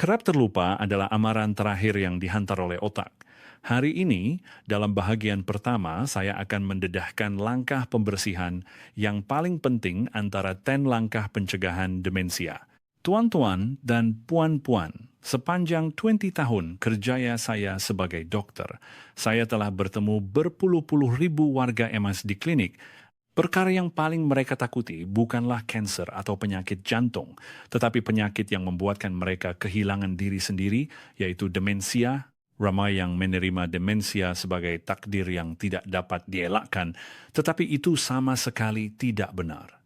Kerap terlupa adalah amaran terakhir yang dihantar oleh otak. Hari ini, dalam bahagian pertama, saya akan mendedahkan langkah pembersihan yang paling penting antara 10 langkah pencegahan demensia. Tuan-tuan dan puan-puan, sepanjang 20 tahun kerjaya saya sebagai dokter, saya telah bertemu berpuluh-puluh ribu warga MS di klinik. Perkara yang paling mereka takuti bukanlah kanser atau penyakit jantung, tetapi penyakit yang membuatkan mereka kehilangan diri sendiri, yaitu demensia. Ramai yang menerima demensia sebagai takdir yang tidak dapat dielakkan, tetapi itu sama sekali tidak benar.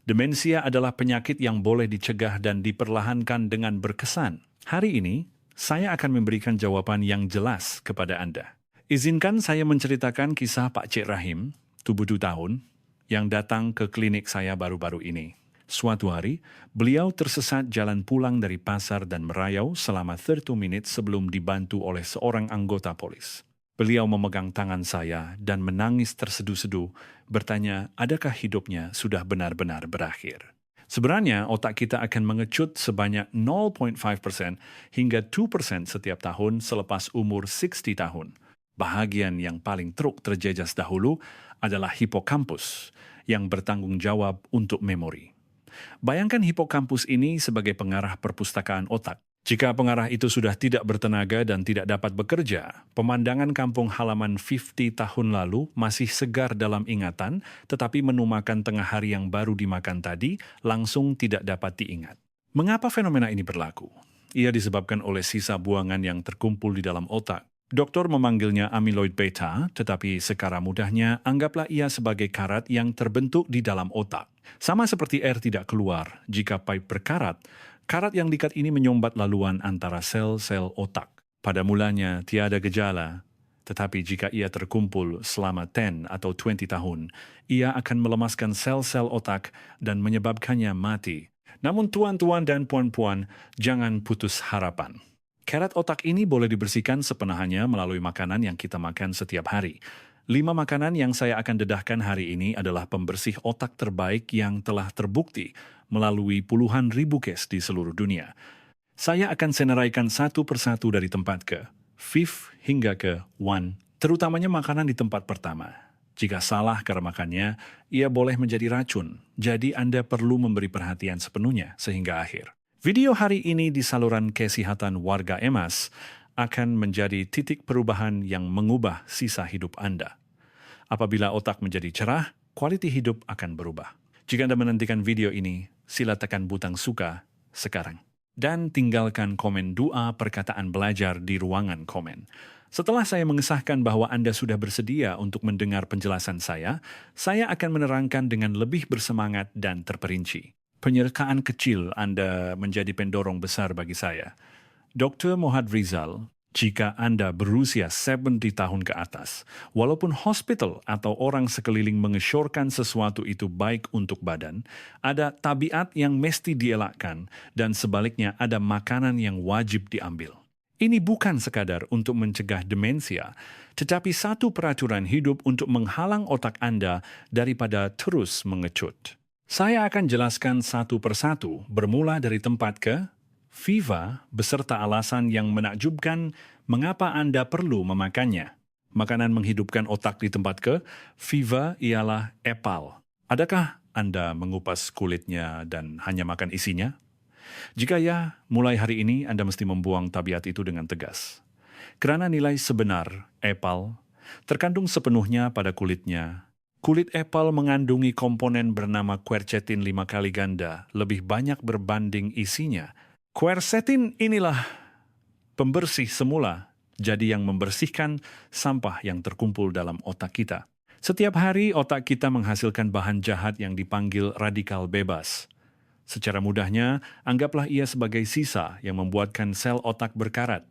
Demensia adalah penyakit yang boleh dicegah dan diperlahankan dengan berkesan. Hari ini, saya akan memberikan jawaban yang jelas kepada Anda. Izinkan saya menceritakan kisah Pak Cik Rahim, 70 tahun, yang datang ke klinik saya baru-baru ini. Suatu hari, beliau tersesat jalan pulang dari pasar dan merayau selama 30 menit sebelum dibantu oleh seorang anggota polis. Beliau memegang tangan saya dan menangis terseduh-seduh, bertanya, adakah hidupnya sudah benar-benar berakhir? Sebenarnya, otak kita akan mengecut sebanyak 0,5% hingga 2% setiap tahun selepas umur 60 tahun. Bahagian yang paling teruk terjejas dahulu adalah hipokampus, yang bertanggung jawab untuk memori. Bayangkan hipokampus ini sebagai pengarah perpustakaan otak. Jika pengarah itu sudah tidak bertenaga dan tidak dapat bekerja, pemandangan kampung halaman 50 tahun lalu masih segar dalam ingatan, tetapi menu makan tengah hari yang baru dimakan tadi langsung tidak dapat diingat. Mengapa fenomena ini berlaku? Ia disebabkan oleh sisa buangan yang terkumpul di dalam otak. Doktor memanggilnya amyloid beta, tetapi secara mudahnya anggaplah ia sebagai karat yang terbentuk di dalam otak. Sama seperti air tidak keluar jika pipe berkarat, karat yang diikat ini menyumbat laluan antara sel-sel otak. Pada mulanya tiada gejala, tetapi jika ia terkumpul selama 10 atau 20 tahun, ia akan melemaskan sel-sel otak dan menyebabkannya mati. Namun tuan-tuan dan puan-puan, jangan putus harapan. Karat otak ini boleh dibersihkan sepenuhnya melalui makanan yang kita makan setiap hari. 5 makanan yang saya akan dedahkan hari ini adalah pembersih otak terbaik yang telah terbukti melalui puluhan ribu kes di seluruh dunia. Saya akan senaraikan satu persatu dari tempat ke 5 hingga ke 1, terutamanya makanan di tempat pertama. Jika salah cara makannya, ia boleh menjadi racun, jadi Anda perlu memberi perhatian sepenuhnya sehingga akhir. Video hari ini di saluran kesehatan warga MS akan menjadi titik perubahan yang mengubah sisa hidup Anda. Apabila otak menjadi cerah, kualiti hidup akan berubah. Jika Anda menantikan video ini, sila tekan butang suka sekarang. Dan tinggalkan komen doa perkataan belajar di ruangan komen. Setelah saya mengesahkan bahwa Anda sudah bersedia untuk mendengar penjelasan saya akan menerangkan dengan lebih bersemangat dan terperinci. Penyertaan kecil Anda menjadi pendorong besar bagi saya. Dr. Mohad Rizal, jika Anda berusia 70 tahun ke atas, walaupun hospital atau orang sekeliling mengesyorkan sesuatu itu baik untuk badan, ada tabiat yang mesti dielakkan dan sebaliknya ada makanan yang wajib diambil. Ini bukan sekadar untuk mencegah demensia, tetapi satu peraturan hidup untuk menghalang otak Anda daripada terus mengecut. Saya akan jelaskan satu persatu, bermula dari tempat ke Viva beserta alasan yang menakjubkan mengapa Anda perlu memakannya. Makanan menghidupkan otak di tempat ke Viva ialah apel. Adakah Anda mengupas kulitnya dan hanya makan isinya? Jika ya, mulai hari ini Anda mesti membuang tabiat itu dengan tegas. Kerana nilai sebenar apel terkandung sepenuhnya pada kulitnya. Kulit apel mengandungi komponen bernama quercetin 5 kali ganda, lebih banyak berbanding isinya. Quercetin inilah pembersih semula, jadi yang membersihkan sampah yang terkumpul dalam otak kita. Setiap hari otak kita menghasilkan bahan jahat yang dipanggil radikal bebas. Secara mudahnya, anggaplah ia sebagai sisa yang membuatkan sel otak berkarat.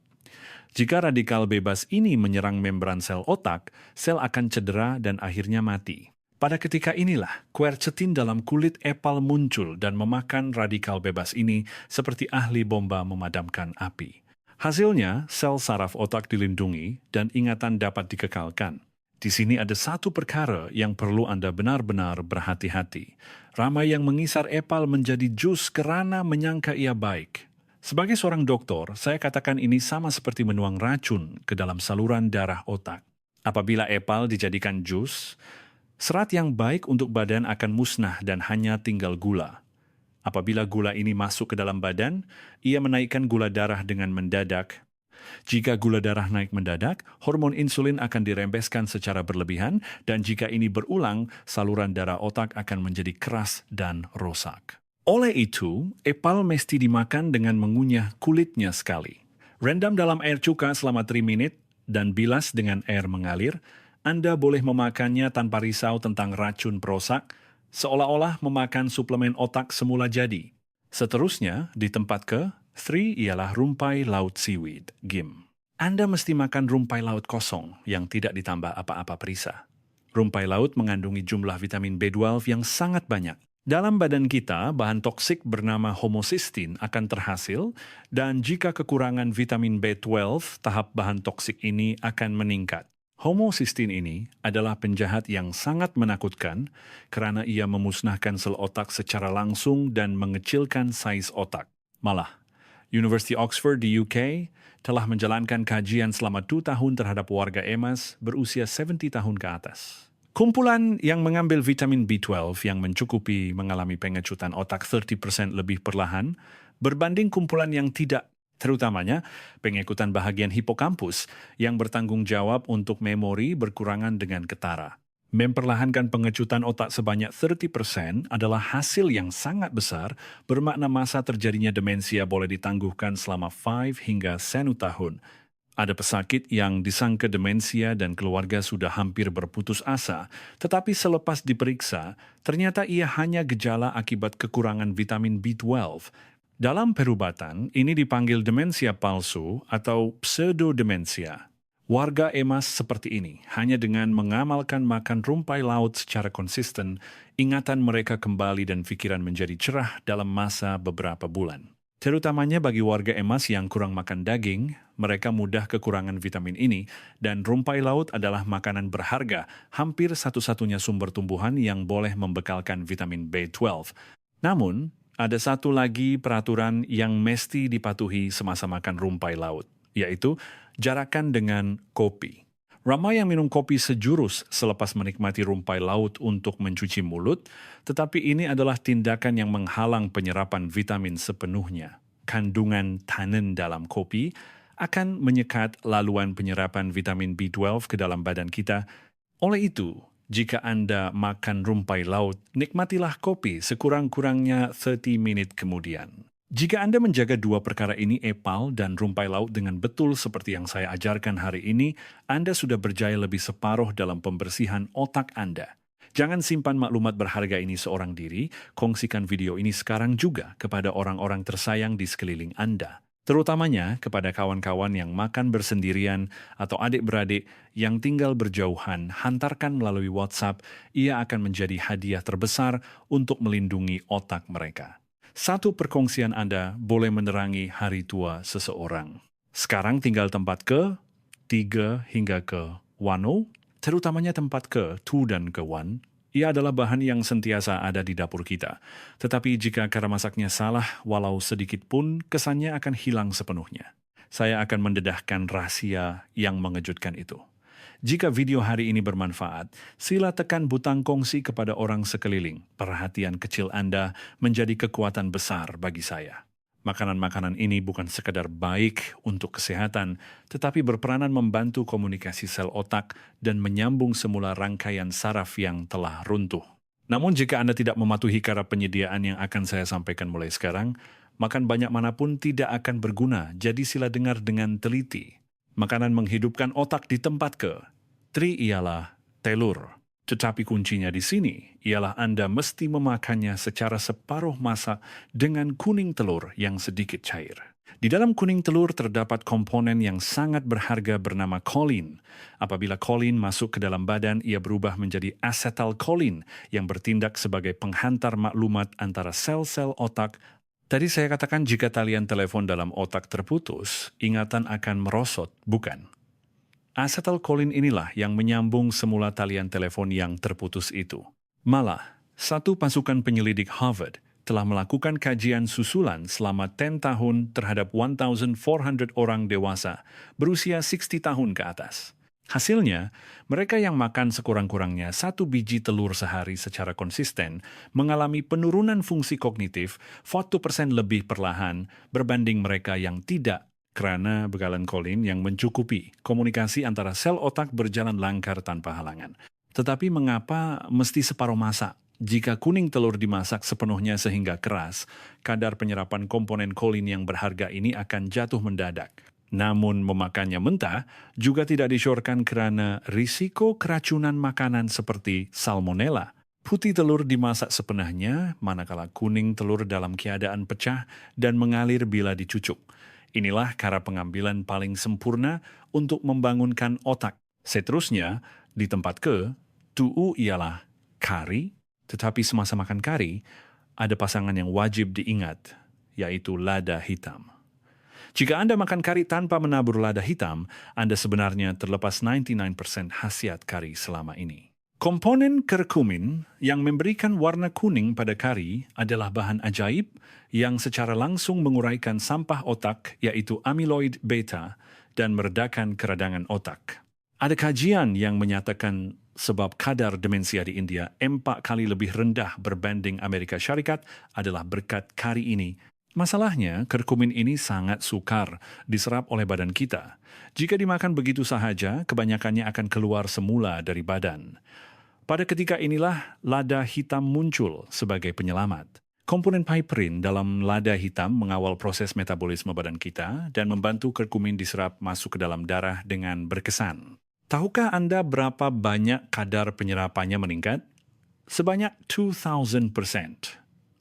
Jika radikal bebas ini menyerang membran sel otak, sel akan cedera dan akhirnya mati. Pada ketika inilah, quercetin dalam kulit apel muncul dan memakan radikal bebas ini seperti ahli bomba memadamkan api. Hasilnya, sel saraf otak dilindungi dan ingatan dapat dikekalkan. Di sini ada satu perkara yang perlu Anda benar-benar berhati-hati. Ramai yang mengisar apel menjadi jus kerana menyangka ia baik. Sebagai seorang dokter, saya katakan ini sama seperti menuang racun ke dalam saluran darah otak. Apabila apel dijadikan jus, serat yang baik untuk badan akan musnah dan hanya tinggal gula. Apabila gula ini masuk ke dalam badan, ia menaikkan gula darah dengan mendadak. Jika gula darah naik mendadak, hormon insulin akan dirembeskan secara berlebihan, dan jika ini berulang, saluran darah otak akan menjadi keras dan rosak. Oleh itu, apel mesti dimakan dengan mengunyah kulitnya sekali. Rendam dalam air cuka selama 3 menit dan bilas dengan air mengalir. Anda boleh memakannya tanpa risau tentang racun perosak, seolah-olah memakan suplemen otak semula jadi. Seterusnya, di tempat ke-3 ialah rumpai laut seaweed, GIM. Anda mesti makan rumpai laut kosong yang tidak ditambah apa-apa perisa. Rumpai laut mengandungi jumlah vitamin B12 yang sangat banyak. Dalam badan kita, bahan toksik bernama homocysteine akan terhasil, dan jika kekurangan vitamin B12, tahap bahan toksik ini akan meningkat. Homocysteine ini adalah penjahat yang sangat menakutkan karena ia memusnahkan sel otak secara langsung dan mengecilkan saiz otak. Malah, University Oxford di UK telah menjalankan kajian selama 2 tahun terhadap warga EMAS berusia 70 tahun ke atas. Kumpulan yang mengambil vitamin B12 yang mencukupi mengalami pengecutan otak 30% lebih perlahan berbanding kumpulan yang tidak, terutamanya pengikutan bahagian hipokampus yang bertanggung jawab untuk memori berkurangan dengan ketara. Memperlahankan pengecutan otak sebanyak 30% adalah hasil yang sangat besar, bermakna masa terjadinya demensia boleh ditangguhkan selama 5 hingga 10 tahun. Ada pesakit yang disangka demensia dan keluarga sudah hampir berputus asa, tetapi selepas diperiksa, ternyata ia hanya gejala akibat kekurangan vitamin B12. Dalam perubatan, ini dipanggil demensia palsu atau pseudodemensia. Warga EMAS seperti ini, hanya dengan mengamalkan makan rumpai laut secara konsisten, ingatan mereka kembali dan pikiran menjadi cerah dalam masa beberapa bulan. Terutamanya bagi warga EMAS yang kurang makan daging, mereka mudah kekurangan vitamin ini, dan rumpai laut adalah makanan berharga, hampir satu-satunya sumber tumbuhan yang boleh membekalkan vitamin B12. Namun, ada satu lagi peraturan yang mesti dipatuhi semasa makan rumpai laut, yaitu jarakan dengan kopi. Ramai yang minum kopi sejurus selepas menikmati rumpai laut untuk mencuci mulut, tetapi ini adalah tindakan yang menghalang penyerapan vitamin sepenuhnya. Kandungan tanin dalam kopi akan menyekat laluan penyerapan vitamin B12 ke dalam badan kita. Oleh itu, jika Anda makan rumpai laut, nikmatilah kopi sekurang-kurangnya 30 menit kemudian. Jika Anda menjaga dua perkara ini, apel dan rumpai laut dengan betul seperti yang saya ajarkan hari ini, Anda sudah berjaya lebih separuh dalam pembersihan otak Anda. Jangan simpan maklumat berharga ini seorang diri, kongsikan video ini sekarang juga kepada orang-orang tersayang di sekeliling Anda. Terutamanya kepada kawan-kawan yang makan bersendirian atau adik-beradik yang tinggal berjauhan, hantarkan melalui WhatsApp, ia akan menjadi hadiah terbesar untuk melindungi otak mereka. Satu perkongsian Anda boleh menerangi hari tua seseorang. Sekarang tinggal tempat ke-3 hingga ke-10, terutamanya tempat ke-2 dan ke-1. Ia adalah bahan yang sentiasa ada di dapur kita. Tetapi jika cara masaknya salah, walau sedikit pun, kesannya akan hilang sepenuhnya. Saya akan mendedahkan rahasia yang mengejutkan itu. Jika video hari ini bermanfaat, sila tekan butang kongsi kepada orang sekeliling. Perhatian kecil Anda menjadi kekuatan besar bagi saya. Makanan-makanan ini bukan sekadar baik untuk kesehatan, tetapi berperanan membantu komunikasi sel otak dan menyambung semula rangkaian saraf yang telah runtuh. Namun jika Anda tidak mematuhi cara penyediaan yang akan saya sampaikan mulai sekarang, makan banyak manapun tidak akan berguna, jadi sila dengar dengan teliti. Makanan menghidupkan otak di tempat ke-3 ialah telur. Tetapi kuncinya di sini ialah Anda mesti memakannya secara separuh masak dengan kuning telur yang sedikit cair. Di dalam kuning telur terdapat komponen yang sangat berharga bernama kolin. Apabila kolin masuk ke dalam badan, ia berubah menjadi asetalkolin yang bertindak sebagai penghantar maklumat antara sel-sel otak. Tadi saya katakan jika talian telepon dalam otak terputus, ingatan akan merosot, bukan? Asetalkolin inilah yang menyambung semula talian telepon yang terputus itu. Malah, satu pasukan penyelidik Harvard telah melakukan kajian susulan selama 10 tahun terhadap 1,400 orang dewasa berusia 60 tahun ke atas. Hasilnya, mereka yang makan sekurang-kurangnya 1 biji telur sehari secara konsisten mengalami penurunan fungsi kognitif 40% lebih perlahan berbanding mereka yang tidak, karena bekalan kolin yang mencukupi komunikasi antara sel otak berjalan lancar tanpa halangan. Tetapi mengapa mesti separuh masak? Jika kuning telur dimasak sepenuhnya sehingga keras, kadar penyerapan komponen kolin yang berharga ini akan jatuh mendadak. Namun memakannya mentah juga tidak disyorkan karena risiko keracunan makanan seperti salmonella. Putih telur dimasak sepenuhnya, manakala kuning telur dalam keadaan pecah dan mengalir bila dicucuk. Inilah cara pengambilan paling sempurna untuk membangunkan otak. Seterusnya, di tempat ke-2 ialah kari, tetapi semasa makan kari, ada pasangan yang wajib diingat, yaitu lada hitam. Jika Anda makan kari tanpa menabur lada hitam, Anda sebenarnya terlepas 99% khasiat kari selama ini. Komponen kurkumin yang memberikan warna kuning pada kari adalah bahan ajaib yang secara langsung menguraikan sampah otak, yaitu amyloid beta, dan meredakan keradangan otak. Ada kajian yang menyatakan sebab kadar demensia di India 4 kali lebih rendah berbanding Amerika Syarikat adalah berkat kari ini. Masalahnya, kurkumin ini sangat sukar diserap oleh badan kita. Jika dimakan begitu sahaja, kebanyakannya akan keluar semula dari badan. Pada ketika inilah lada hitam muncul sebagai penyelamat. Komponen piperin dalam lada hitam mengawal proses metabolisme badan kita dan membantu kurkumin diserap masuk ke dalam darah dengan berkesan. Tahukah Anda berapa banyak kadar penyerapannya meningkat? Sebanyak 2,000%.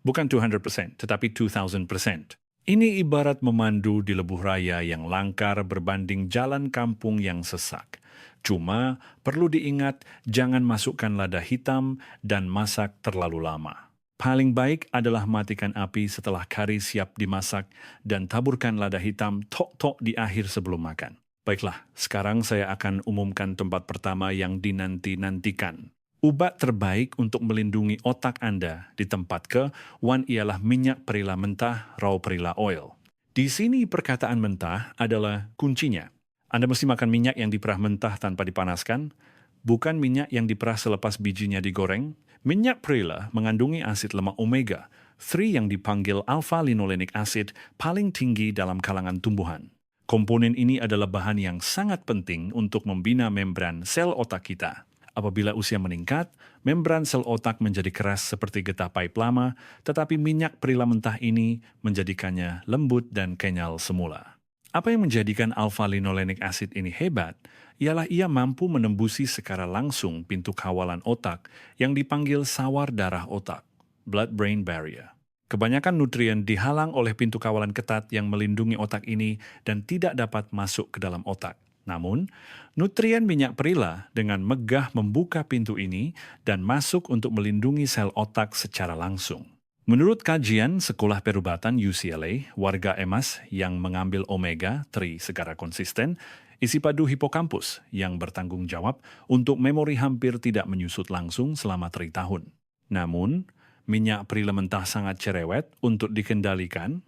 Bukan 200%, tetapi 2,000%. Ini ibarat memandu di lebuh raya yang langkar berbanding jalan kampung yang sesak. Cuma perlu diingat jangan masukkan lada hitam dan masak terlalu lama. Paling baik adalah matikan api setelah kari siap dimasak dan taburkan lada hitam tok-tok di akhir sebelum makan. Baiklah, sekarang saya akan umumkan tempat pertama yang dinanti-nantikan. Ubat terbaik untuk melindungi otak Anda di tempat ke-1 ialah minyak perila mentah, raw perila oil. Di sini perkataan mentah adalah kuncinya. Anda mesti makan minyak yang diperah mentah tanpa dipanaskan, bukan minyak yang diperah selepas bijinya digoreng. Minyak perila mengandungi asid lemak omega 3 yang dipanggil alpha-linolenic acid paling tinggi dalam kalangan tumbuhan. Komponen ini adalah bahan yang sangat penting untuk membina membran sel otak kita. Apabila usia meningkat, membran sel otak menjadi keras seperti getah pipe lama, tetapi minyak perila mentah ini menjadikannya lembut dan kenyal semula. Apa yang menjadikan alpha-linolenic acid ini hebat, ialah ia mampu menembusi secara langsung pintu kawalan otak yang dipanggil sawar darah otak, blood-brain barrier. Kebanyakan nutrien dihalang oleh pintu kawalan ketat yang melindungi otak ini dan tidak dapat masuk ke dalam otak. Namun, nutrien minyak perila dengan megah membuka pintu ini dan masuk untuk melindungi sel otak secara langsung. Menurut kajian Sekolah Perubatan UCLA, warga emas yang mengambil omega-3 secara konsisten, isi padu hipokampus yang bertanggung jawab untuk memori hampir tidak menyusut langsung selama 3 tahun. Namun, minyak perila mentah sangat cerewet untuk dikendalikan.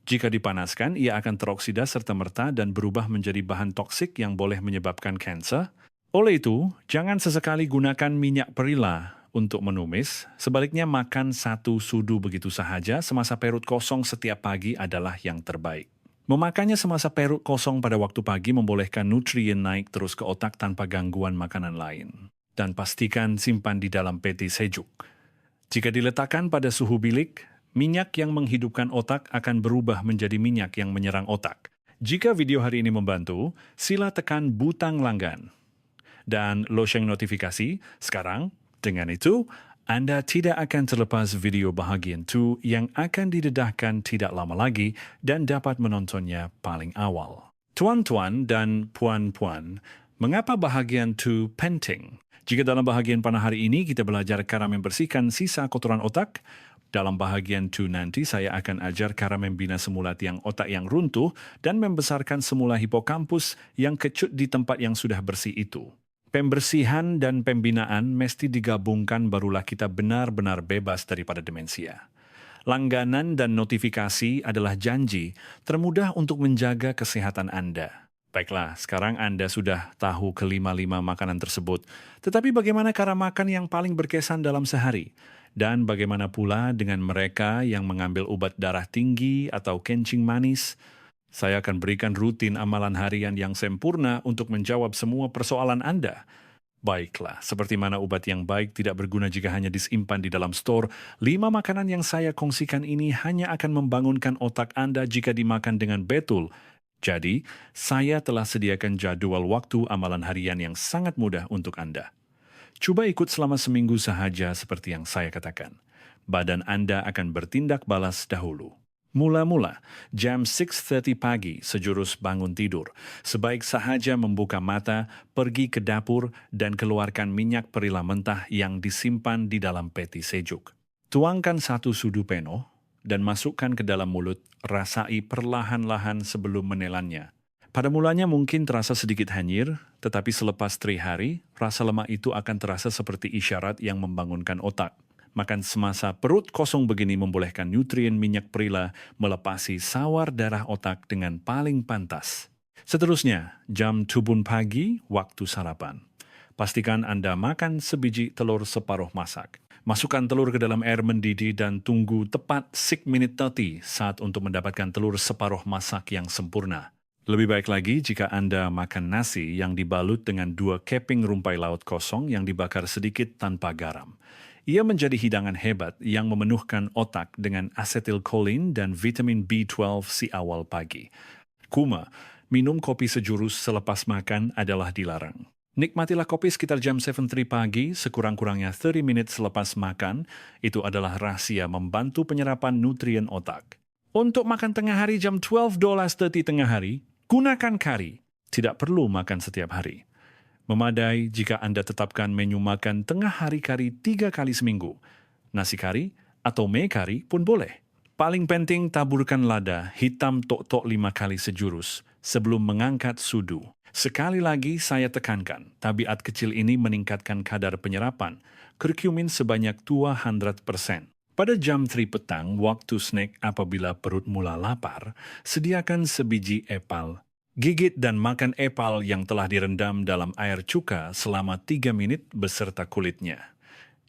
Jika dipanaskan, ia akan teroksida serta-merta dan berubah menjadi bahan toksik yang boleh menyebabkan kanser. Oleh itu, jangan sesekali gunakan minyak perila untuk menumis. Sebaliknya, makan 1 sudu begitu sahaja semasa perut kosong setiap pagi adalah yang terbaik. Memakannya semasa perut kosong pada waktu pagi membolehkan nutrien naik terus ke otak tanpa gangguan makanan lain. Dan pastikan simpan di dalam peti sejuk. Jika diletakkan pada suhu bilik, minyak yang menghidupkan otak akan berubah menjadi minyak yang menyerang otak. Jika video hari ini membantu, sila tekan butang langgan dan lonceng notifikasi sekarang. Dengan itu, Anda tidak akan terlepas video bahagian 2 yang akan didedahkan tidak lama lagi dan dapat menontonnya paling awal. Tuan-tuan dan puan-puan, mengapa bahagian 2 penting? Jika dalam bahagian pada hari ini kita belajar cara membersihkan sisa kotoran otak, dalam bahagian 2 nanti saya akan ajar cara membina semula tiang otak yang runtuh dan membesarkan semula hipokampus yang kecut di tempat yang sudah bersih itu. Pembersihan dan pembinaan mesti digabungkan barulah kita benar-benar bebas daripada demensia. Langganan dan notifikasi adalah janji termudah untuk menjaga kesehatan Anda. Baiklah, sekarang Anda sudah tahu kelima-lima makanan tersebut. Tetapi bagaimana cara makan yang paling berkesan dalam sehari? Dan bagaimana pula dengan mereka yang mengambil obat darah tinggi atau kencing manis? Saya akan berikan rutin amalan harian yang sempurna untuk menjawab semua persoalan Anda. Baiklah, seperti mana obat yang baik tidak berguna jika hanya disimpan di dalam store, 5 makanan yang saya kongsikan ini hanya akan membangunkan otak Anda jika dimakan dengan betul. Jadi, saya telah sediakan jadwal waktu amalan harian yang sangat mudah untuk Anda. Coba ikut selama seminggu sahaja seperti yang saya katakan. Badan Anda akan bertindak balas dahulu. Mula-mula, jam 6:30 pagi sejurus bangun tidur. Sebaik sahaja membuka mata, pergi ke dapur, dan keluarkan minyak perila mentah yang disimpan di dalam peti sejuk. Tuangkan 1 sudu peno dan masukkan ke dalam mulut, rasai perlahan-lahan sebelum menelannya. Pada mulanya mungkin terasa sedikit hanyir, tetapi selepas 3 hari, rasa lemak itu akan terasa seperti isyarat yang membangunkan otak. Makan semasa perut kosong begini membolehkan nutrien minyak perila melepasi sawar darah otak dengan paling pantas. Seterusnya, jam 7 pagi, waktu sarapan. Pastikan Anda makan sebiji telur separuh masak. Masukkan telur ke dalam air mendidih dan tunggu tepat 6 minute 30 saat untuk mendapatkan telur separuh masak yang sempurna. Lebih baik lagi jika Anda makan nasi yang dibalut dengan 2 keping rumpai laut kosong yang dibakar sedikit tanpa garam. Ia menjadi hidangan hebat yang memenuhkan otak dengan asetilkolin dan vitamin B12 si awal pagi. Kuma, minum kopi sejurus selepas makan adalah dilarang. Nikmatilah kopi sekitar jam 7:30 pagi, sekurang-kurangnya 30 menit selepas makan. Itu adalah rahasia membantu penyerapan nutrien otak. Untuk makan tengah hari jam 12:30 tengah hari, gunakan kari. Tidak perlu makan setiap hari. Memadai jika Anda tetapkan menu makan tengah hari kari 3 kali seminggu. Nasi kari atau mie kari pun boleh. Paling penting taburkan lada hitam tok-tok 5 kali sejurus sebelum mengangkat sudu. Sekali lagi saya tekankan, tabiat kecil ini meningkatkan kadar penyerapan kurkumin sebanyak 200%. Pada jam 3 petang, waktu snack apabila perut mula lapar, sediakan sebiji epal. Gigit dan makan epal yang telah direndam dalam air cuka selama 3 menit beserta kulitnya.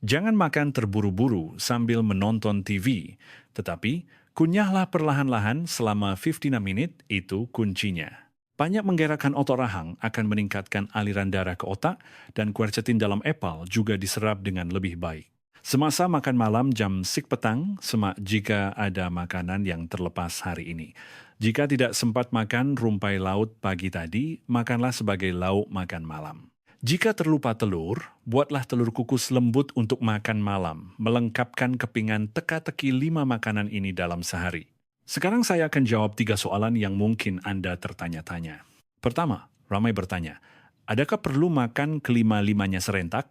Jangan makan terburu-buru sambil menonton TV, tetapi kunyahlah perlahan-lahan selama 15 menit, itu kuncinya. Banyak menggerakkan otot rahang akan meningkatkan aliran darah ke otak dan quercetin dalam epal juga diserap dengan lebih baik. Semasa makan malam jam 6 petang, semak jika ada makanan yang terlepas hari ini. Jika tidak sempat makan rumpai laut pagi tadi, makanlah sebagai lauk makan malam. Jika terlupa telur, buatlah telur kukus lembut untuk makan malam, melengkapkan kepingan teka-teki 5 makanan ini dalam sehari. Sekarang saya akan jawab 3 soalan yang mungkin Anda tertanya-tanya. Pertama, ramai bertanya, adakah perlu makan kelima-limanya serentak?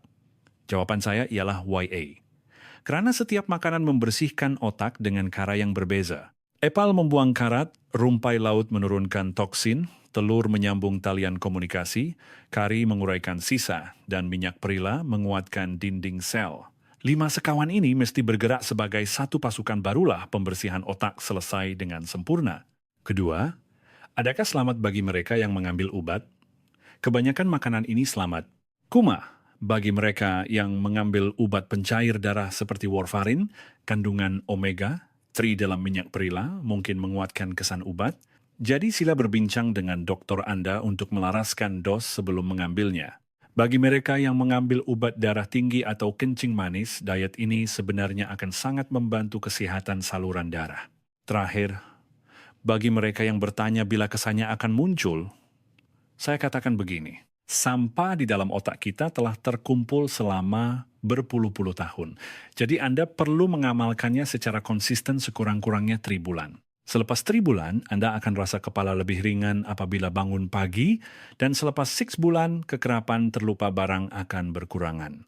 Jawaban saya ialah YA. Karena setiap makanan membersihkan otak dengan cara yang berbeza. Epal membuang karat, rumpai laut menurunkan toksin, telur menyambung talian komunikasi, kari menguraikan sisa, dan minyak perila menguatkan dinding sel. 5 sekawan ini mesti bergerak sebagai satu pasukan barulah pembersihan otak selesai dengan sempurna. Kedua, adakah selamat bagi mereka yang mengambil obat? Kebanyakan makanan ini selamat. Kuma, bagi mereka yang mengambil obat pencair darah seperti warfarin, kandungan omega 3 dalam minyak perila mungkin menguatkan kesan obat. Jadi sila berbincang dengan dokter Anda untuk melaraskan dos sebelum mengambilnya. Bagi mereka yang mengambil obat darah tinggi atau kencing manis, diet ini sebenarnya akan sangat membantu kesehatan saluran darah. Terakhir, bagi mereka yang bertanya bila kesannya akan muncul, saya katakan begini. Sampah di dalam otak kita telah terkumpul selama berpuluh-puluh tahun. Jadi Anda perlu mengamalkannya secara konsisten sekurang-kurangnya 3 bulan. Selepas 3 bulan, Anda akan rasa kepala lebih ringan apabila bangun pagi, dan selepas 6 bulan, kekerapan terlupa barang akan berkurangan.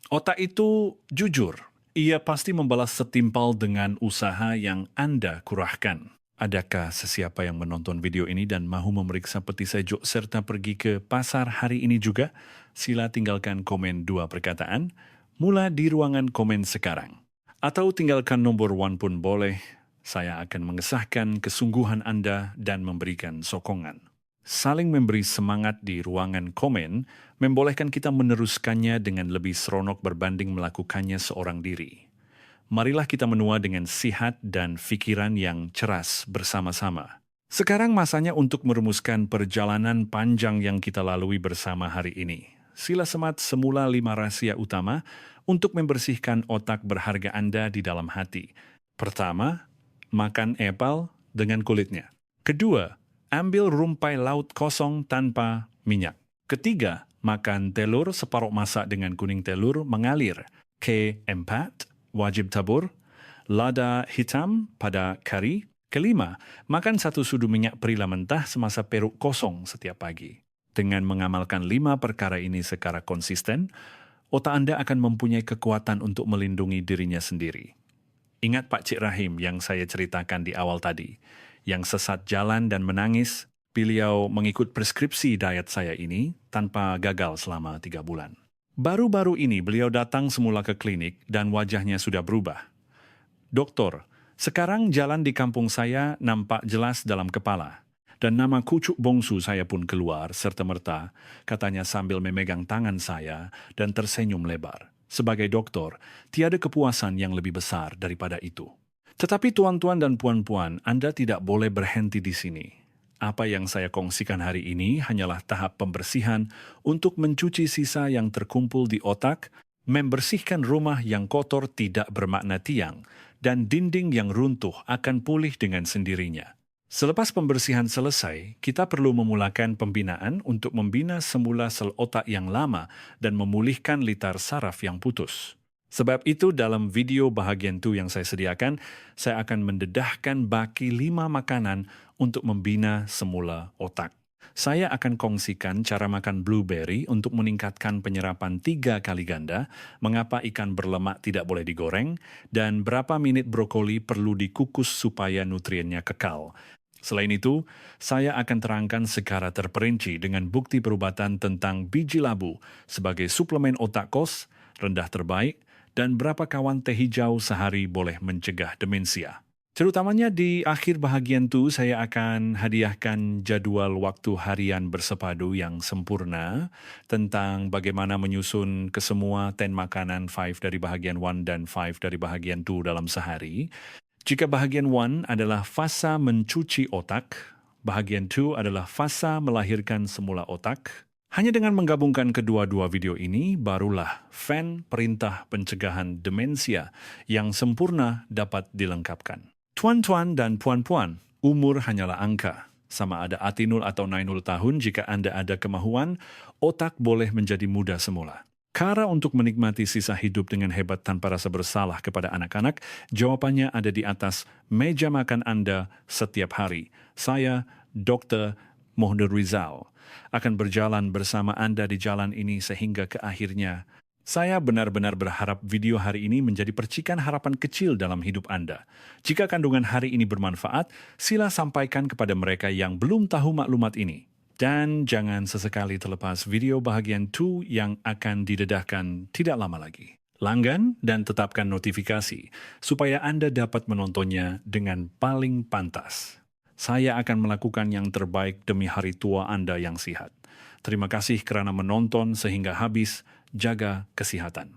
Otak itu jujur. Ia pasti membalas setimpal dengan usaha yang Anda kurahkan. Adakah sesiapa yang menonton video ini dan mahu memeriksa peti sejuk serta pergi ke pasar hari ini juga? Sila tinggalkan komen 2 perkataan. Mula di ruangan komen sekarang. Atau tinggalkan nomor 1 pun boleh. Saya akan mengesahkan kesungguhan Anda dan memberikan sokongan. Saling memberi semangat di ruangan komen membolehkan kita meneruskannya dengan lebih seronok berbanding melakukannya seorang diri. Marilah kita menua dengan sihat dan pikiran yang ceras bersama-sama. Sekarang masanya untuk merumuskan perjalanan panjang yang kita lalui bersama hari ini. Sila semat semula 5 rahasia utama untuk membersihkan otak berharga Anda di dalam hati. Pertama, makan apel dengan kulitnya. Kedua, ambil rumpai laut kosong tanpa minyak. Ketiga, makan telur separuh masak dengan kuning telur mengalir. Keempat, wajib tabur lada hitam pada kari. Kelima, makan 1 sudu minyak perila mentah semasa perut kosong setiap pagi. Dengan mengamalkan 5 perkara ini secara konsisten, otak Anda akan mempunyai kekuatan untuk melindungi dirinya sendiri. Ingat Pak Cik Rahim yang saya ceritakan di awal tadi, yang sesat jalan dan menangis, beliau mengikut preskripsi diet saya ini tanpa gagal selama 3 bulan. Baru-baru ini beliau datang semula ke klinik dan wajahnya sudah berubah. Doktor, sekarang jalan di kampung saya nampak jelas dalam kepala. Dan nama kucuk bongsu saya pun keluar serta-merta, katanya sambil memegang tangan saya dan tersenyum lebar. Sebagai doktor, tiada kepuasan yang lebih besar daripada itu. Tetapi tuan-tuan dan puan-puan, Anda tidak boleh berhenti di sini. Apa yang saya kongsikan hari ini hanyalah tahap pembersihan untuk mencuci sisa yang terkumpul di otak, membersihkan rumah yang kotor tidak bermakna tiang, dan dinding yang runtuh akan pulih dengan sendirinya. Selepas pembersihan selesai, kita perlu memulakan pembinaan untuk membina semula sel otak yang lama dan memulihkan litar saraf yang putus. Sebab itu dalam video bahagian 2 yang saya sediakan, saya akan mendedahkan baki 5 makanan untuk membina semula otak. Saya akan kongsikan cara makan blueberry untuk meningkatkan penyerapan 3 kali ganda, mengapa ikan berlemak tidak boleh digoreng, dan berapa menit brokoli perlu dikukus supaya nutriennya kekal. Selain itu, saya akan terangkan secara terperinci dengan bukti perubatan tentang biji labu sebagai suplemen otak kos, rendah terbaik, dan berapa kawan teh hijau sehari boleh mencegah demensia. Terutamanya di akhir bahagian itu, saya akan hadiahkan jadwal waktu harian bersepadu yang sempurna tentang bagaimana menyusun kesemua 10 makanan 5 dari bahagian 1 dan 5 dari bahagian 2 dalam sehari. Jika bahagian 1 adalah fasa mencuci otak, bahagian 2 adalah fasa melahirkan semula otak. Hanya dengan menggabungkan kedua-dua video ini, barulah fan perintah pencegahan demensia yang sempurna dapat dilengkapkan. Tuan-tuan dan puan-puan, umur hanyalah angka. Sama ada Atinul atau Nainul tahun, jika Anda ada kemahuan, otak boleh menjadi muda semula. Cara untuk menikmati sisa hidup dengan hebat tanpa rasa bersalah kepada anak-anak, jawabannya ada di atas meja makan Anda setiap hari. Saya, Dr. Mohd Rizal, akan berjalan bersama Anda di jalan ini sehingga ke akhirnya. Saya benar-benar berharap video hari ini menjadi percikan harapan kecil dalam hidup Anda. Jika kandungan hari ini bermanfaat, sila sampaikan kepada mereka yang belum tahu maklumat ini. Dan jangan sesekali terlepas video bahagian 2 yang akan didedahkan tidak lama lagi. Langgan dan tetapkan notifikasi supaya Anda dapat menontonnya dengan paling pantas. Saya akan melakukan yang terbaik demi hari tua Anda yang sihat. Terima kasih kerana menonton sehingga habis. Jaga kesihatan.